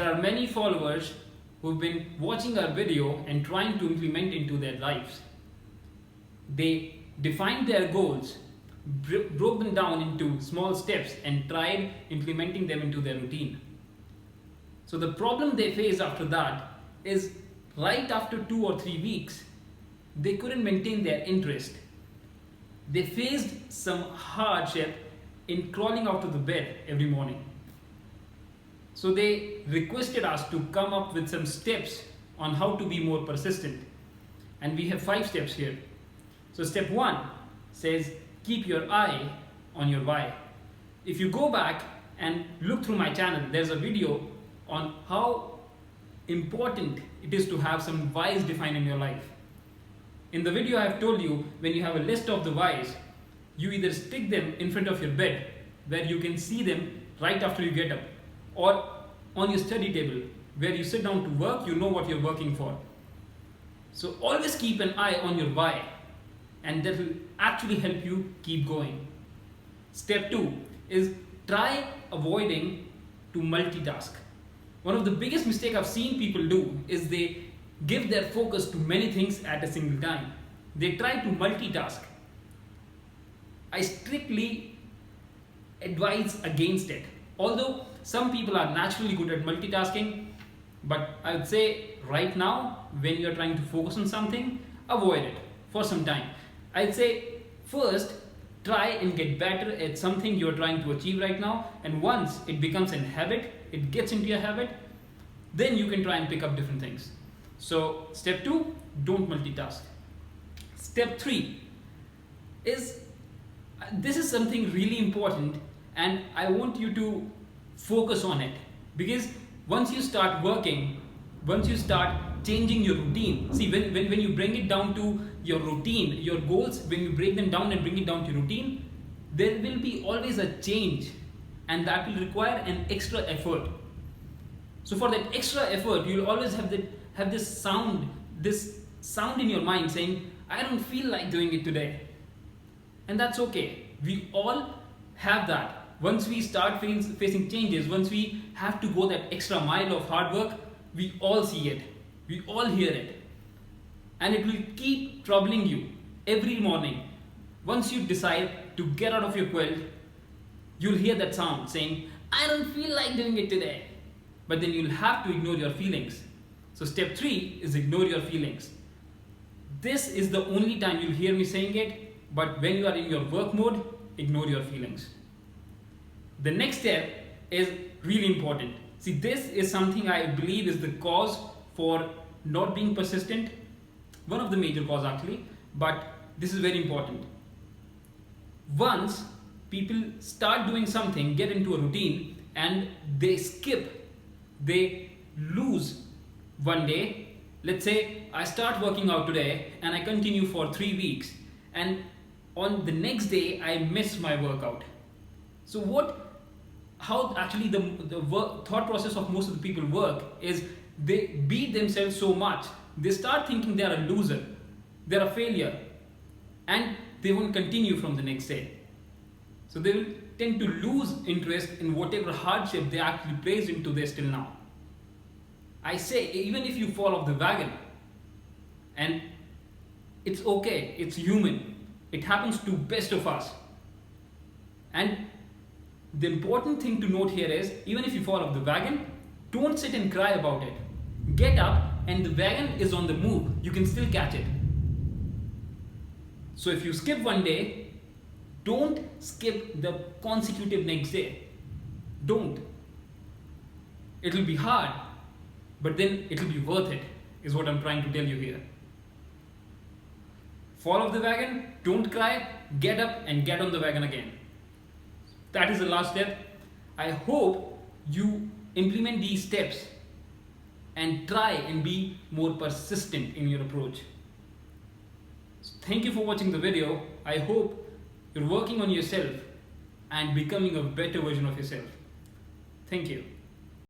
there are many followers who've been watching our video and trying to implement into their lives. They defined their goals, broke them down into small steps and tried implementing them into their routine. So the problem they faced after that is right after 2 or 3 weeks, they couldn't maintain their interest. They faced some hardship in crawling out of the bed every morning. So they requested us to come up with some steps on how to be more persistent. And we have 5 steps here. So step 1 says, keep your eye on your why. If you go back and look through my channel, there's a video on how important it is to have some whys defined in your life. In the video I have told you, when you have a list of the whys, you either stick them in front of your bed where you can see them right after you get up, or on your study table where you sit down to work, you know what you're working for. So always keep an eye on your why, and that will actually help you keep going. Step 2 is try avoiding to multitask. One of the biggest mistakes I've seen people do is they give their focus to many things at a single time. They try to multitask. I strictly advise against it. Although some people are naturally good at multitasking, but I would say right now, when you're trying to focus on something, avoid it for some time. I'd say first, try and get better at something you're trying to achieve right now, and once it becomes a habit, it gets into your habit, then you can try and pick up different things. So step 2, don't multitask. Step 3 is, this is something really important, and I want you to focus on it, because once you start working, once you start changing your routine, see when you bring it down to your routine, your goals, when you break them down and bring it down to your routine, there will be always a change, and that will require an extra effort. So for that extra effort, you'll always have this sound in your mind saying, I don't feel like doing it today. And that's okay. We all have that. Once we start facing changes, once we have to go that extra mile of hard work, we all see it. We all hear it. And it will keep troubling you every morning. Once you decide to get out of your quilt, you'll hear that sound saying, I don't feel like doing it today. But then you'll have to ignore your feelings. So step 3 is ignore your feelings. This is the only time you'll hear me saying it, but when you are in your work mode, ignore your feelings. The next step is really important. See, this is something I believe is the cause for not being persistent. One of the major causes actually, but this is very important. Once people start doing something, get into a routine, and they skip, they lose one day. Let's say I start working out today and I continue for 3 weeks, and on the next day I miss my workout. So how actually the thought process of most of the people work is they beat themselves so much, they start thinking they are a loser, they are a failure, and they won't continue from the next day. So they will tend to lose interest in whatever hardship they actually placed into this till now. I say, even if you fall off the wagon, and it's okay, it's human, it happens to best of us. And the important thing to note here is, even if you fall off the wagon, don't sit and cry about it. Get up, and the wagon is on the move. You can still catch it. So if you skip one day, don't skip the consecutive next day. Don't. It will be hard, but then it will be worth it, is what I'm trying to tell you here. Fall off the wagon, don't cry, get up and get on the wagon again. That is the last step. I hope you implement these steps and try and be more persistent in your approach. So thank you for watching the video. I hope you're working on yourself and becoming a better version of yourself. Thank you.